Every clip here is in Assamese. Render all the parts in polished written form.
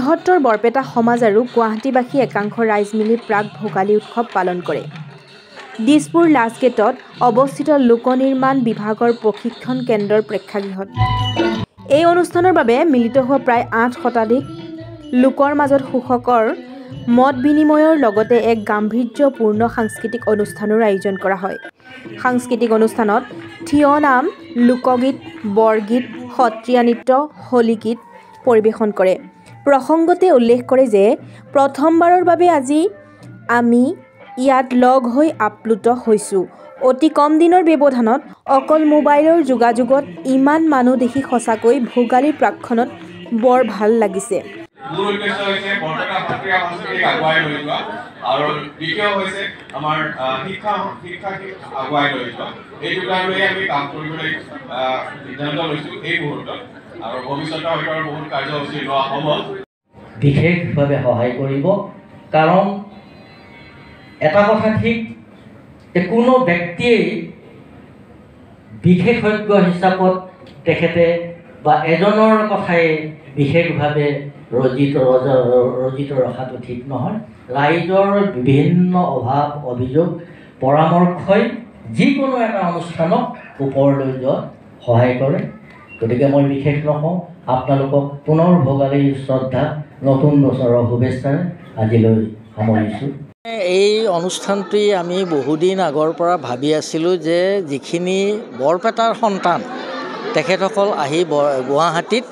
বৃহত্তৰ বৰপেটা সমাজ আৰু গুৱাহাটীবাসী একাংশ ৰাইজ মিলি প্ৰাক ভোগালী উৎসৱ পালন কৰে। দিছপুৰ লাষ্ট গেটত অৱস্থিত লোক নিৰ্মাণ বিভাগৰ প্ৰশিক্ষণ কেন্দ্ৰৰ প্ৰেক্ষাগৃহত এই অনুষ্ঠানৰ বাবে মিলিত হোৱা প্ৰায় 8 শতাধিক লোকৰ মাজত সুখকৰ মত বিনিময়ৰ লগতে এক গাম্ভীৰ্যপূৰ্ণ সাংস্কৃতিক অনুষ্ঠানৰ আয়োজন কৰা হয়। সাংস্কৃতিক অনুষ্ঠানত থিয় নাম, লোকগীত, বৰগীত, সত্ৰীয়া নৃত্য, হোলী গীত পৰিৱেশন কৰে। প্ৰসংগতে উল্লেখ কৰে যে প্ৰথমবাৰৰ বাবে আজি আমি ইয়াত লগ হৈ আপ্লুত হৈছোঁ। অতি কম দিনৰ ব্যৱধানত অকল মোবাইলৰ যোগাযোগত ইমান মানুহ দেখি সঁচাকৈ ভোগালীৰ প্ৰাকখনত বৰ ভাল লাগিছে। মূল উদ্দেশ্য হৈছে বৰপেটা সত্ৰীয়া সংস্কৃতিক আগুৱাই লৈ যোৱা আৰু দ্বিতীয় হৈছে আমাৰ শিক্ষা আগুৱাই লৈ যোৱা। এই দুটা লৈয়ে আমি কাম কৰিবলৈ সিদ্ধান্ত লৈছোঁ এই মুহূৰ্তত আৰু ভৱিষ্যতে হয়তো বহুত কাৰ্যসূচী লোৱা হ'ব। বিশেষভাৱে সহায় কৰিব, কাৰণ এটা কথা ঠিক যে কোনো ব্যক্তিয়েই বিশেষজ্ঞ হিচাপত তেখেতে বা এজনৰ কথাই বিশেষভাৱে ৰজিত ৰখাটো ঠিক নহয়। ৰাইজৰ বিভিন্ন অভাৱ অভিযোগ পৰামৰ্শই যিকোনো এটা অনুষ্ঠানক ওপৰলৈ যোৱাত সহায় কৰে। গতিকে মই বিশেষ নকওঁ, আপোনালোকক পুনৰ ভোগালীৰ শ্ৰদ্ধা, নতুন বছৰৰ শুভেচ্ছাৰে আজিলৈ সামৰিছোঁ। এই অনুষ্ঠানটি আমি বহুদিন আগৰ পৰা ভাবি আছিলোঁ যে যিখিনি বৰপেটাৰ সন্তান তেখেতসকল আহি গুৱাহাটীত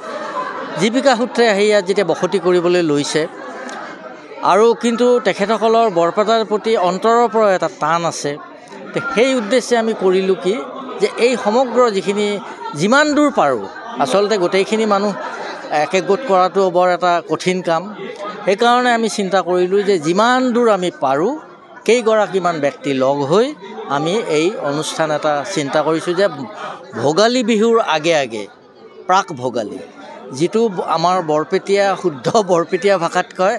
জীৱিকা সূত্ৰে আহি ইয়াত যেতিয়া বসতি কৰিবলৈ লৈছে আৰু কিন্তু তেখেতসকলৰ বৰপেটাৰ প্ৰতি অন্তৰৰ পৰা এটা টান আছে, সেই উদ্দেশ্যে আমি কৰিলোঁ কি যে এই সমগ্ৰ যিমান দূৰ পাৰোঁ, আচলতে গোটেইখিনি মানুহ একগোট কৰাটো বৰ এটা কঠিন কাম। সেইকাৰণে আমি চিন্তা কৰিলোঁ যে যিমান দূৰ আমি পাৰোঁ কেইগৰাকীমান ব্যক্তি লগ হৈ আমি এই অনুষ্ঠান এটা চিন্তা কৰিছোঁ যে ভোগালী বিহুৰ আগে আগে প্ৰাক ভোগালী, যিটো আমাৰ বৰপেটীয়া শুদ্ধ বৰপেটীয়া ভাষাত কয়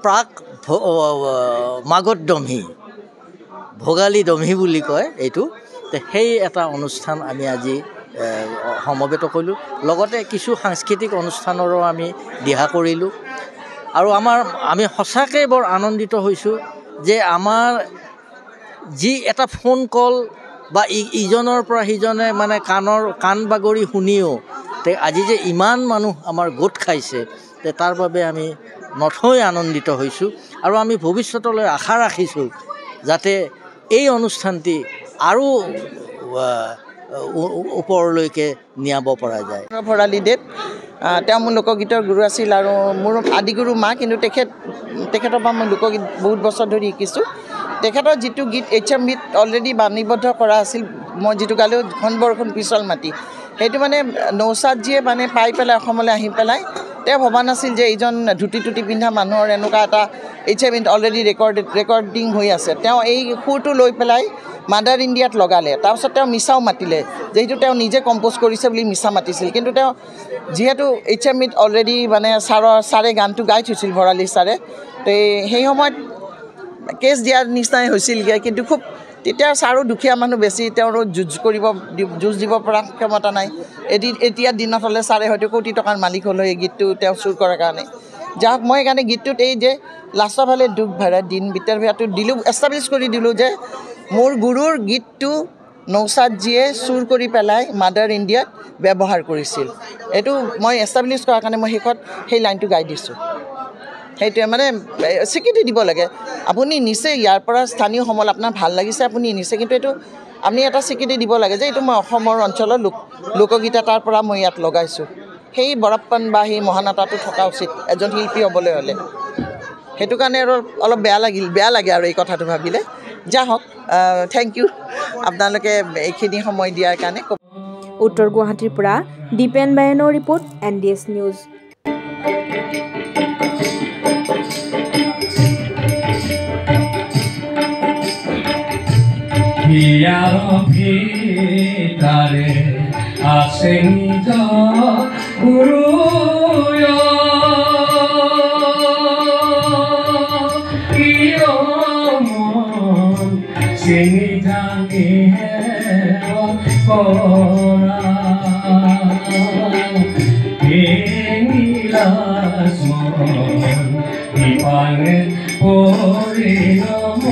প্ৰাক মাগত দমহি, ভোগালী দমহি বুলি কয় এইটো। সেই এটা অনুষ্ঠান আমি আজি সমবেত কৰিলোঁ। লগতে কিছু সাংস্কৃতিক অনুষ্ঠানৰো আমি দিহা কৰিলোঁ আৰু আমি সঁচাকৈ বৰ আনন্দিত হৈছোঁ যে আমাৰ যি এটা ফোন কল বা ইজনৰ পৰা সিজনে মানে কাণ বাগৰি শুনিও আজি যে ইমান মানুহ আমাৰ গোট খাইছে, তাৰ বাবে আমি নথৈ আনন্দিত হৈছোঁ আৰু আমি ভৱিষ্যতলৈ আশা ৰাখিছোঁ যাতে এই অনুষ্ঠানটি আৰু ওপৰলৈকে নিয়াব পৰা যায়। ভৰালী দেৱ, তেওঁ মোৰ লোকগীতৰ গুৰু আছিল আৰু মোৰ আদিগুৰু মা, কিন্তু তেখেতৰ পৰা মই লোকগীত বহুত বছৰ ধৰি শিকিছোঁ। তেখেতৰ যিটো গীত HM গীত অলৰেডি বাণীবদ্ধ কৰা আছিল, মই যিটো গালোঁ ঘন বৰষুণ পিছল মাটি, সেইটো মানে নৌচাদজীয়ে মানে পাই পেলাই অসমলৈ আহি পেলাই তেওঁ ভবা নাছিল যে এইজন ধুতি পিন্ধা মানুহৰ এনেকুৱা এটা HM গীত অলৰেডি ৰেকৰ্ডিং হৈ আছে। তেওঁ এই সুৰটো লৈ পেলাই মাদাৰ ইণ্ডিয়াত লগালে। তাৰপিছত তেওঁ মিছাও মাতিলে, যিহেতু তেওঁ নিজে কম্প'জ কৰিছে বুলি মিছা মাতিছিল, কিন্তু তেওঁ যিহেতু HM গীত অলৰেডি মানে ছাৰে গানটো গাই থৈছিল, ভৰালী ছাৰে, তো সেই সময়ত কেছ দিয়াৰ নিচিনাই হৈছিলগৈ। কিন্তু খুব তেতিয়া ছাৰো দুখীয়া মানুহ বেছি, তেওঁৰো যুঁজ দিব পৰা ক্ষমতা নাই। এতিয়া দিনত হ'লে ছাৰে হয়তো কোটি টকাৰ মালিক হ'ল এই গীতটো তেওঁ চুৰ কৰাৰ কাৰণে। যাওক, মই সেইকাৰণে গীতটোত এই যে লাষ্টৰ ফালে দুখ ভৰা দিন বিটাৰ ভৰাটো দিলোঁ, এষ্টাব্লিছ কৰি দিলোঁ যে মোৰ গুৰুৰ গীতটো নৌচাদজীয়ে চুৰ কৰি পেলাই মাদাৰ ইণ্ডিয়াত ব্যৱহাৰ কৰিছিল। এইটো মই এষ্টাব্লিছ কৰাৰ কাৰণে মই শেষত সেই লাইনটো গাই দিছোঁ। সেইটোৱে মানে স্বীকৃতি দিব লাগে। আপুনি নিছে ইয়াৰ পৰা স্থানীয় সমল আপোনাৰ ভাল লাগিছে, আপুনি নিছে, কিন্তু এইটো আপুনি এটা স্বীকৃতি দিব লাগে যে এইটো মই অসমৰ অঞ্চলৰ লোকগীত এটাৰ পৰা মই ইয়াত লগাইছোঁ। সেই বৰপ্পন বা সেই মহানতাটো থকা উচিত এজন শিল্পী হ'বলৈ হ'লে। সেইটো কাৰণে আৰু অলপ বেয়া লাগে আৰু এই কথাটো ভাবিলে। যা হওক, থেংক ইউ আপোনালোকে এইখিনি সময় দিয়াৰ কাৰণে। উত্তৰ গুৱাহাটীৰ পৰা দীপেন বায়নৰ ৰিপৰ্ট, NDS নিউজ। ভিতৰে আছে নিজ গুৰু চিনি জানি নীলা পৰিণাম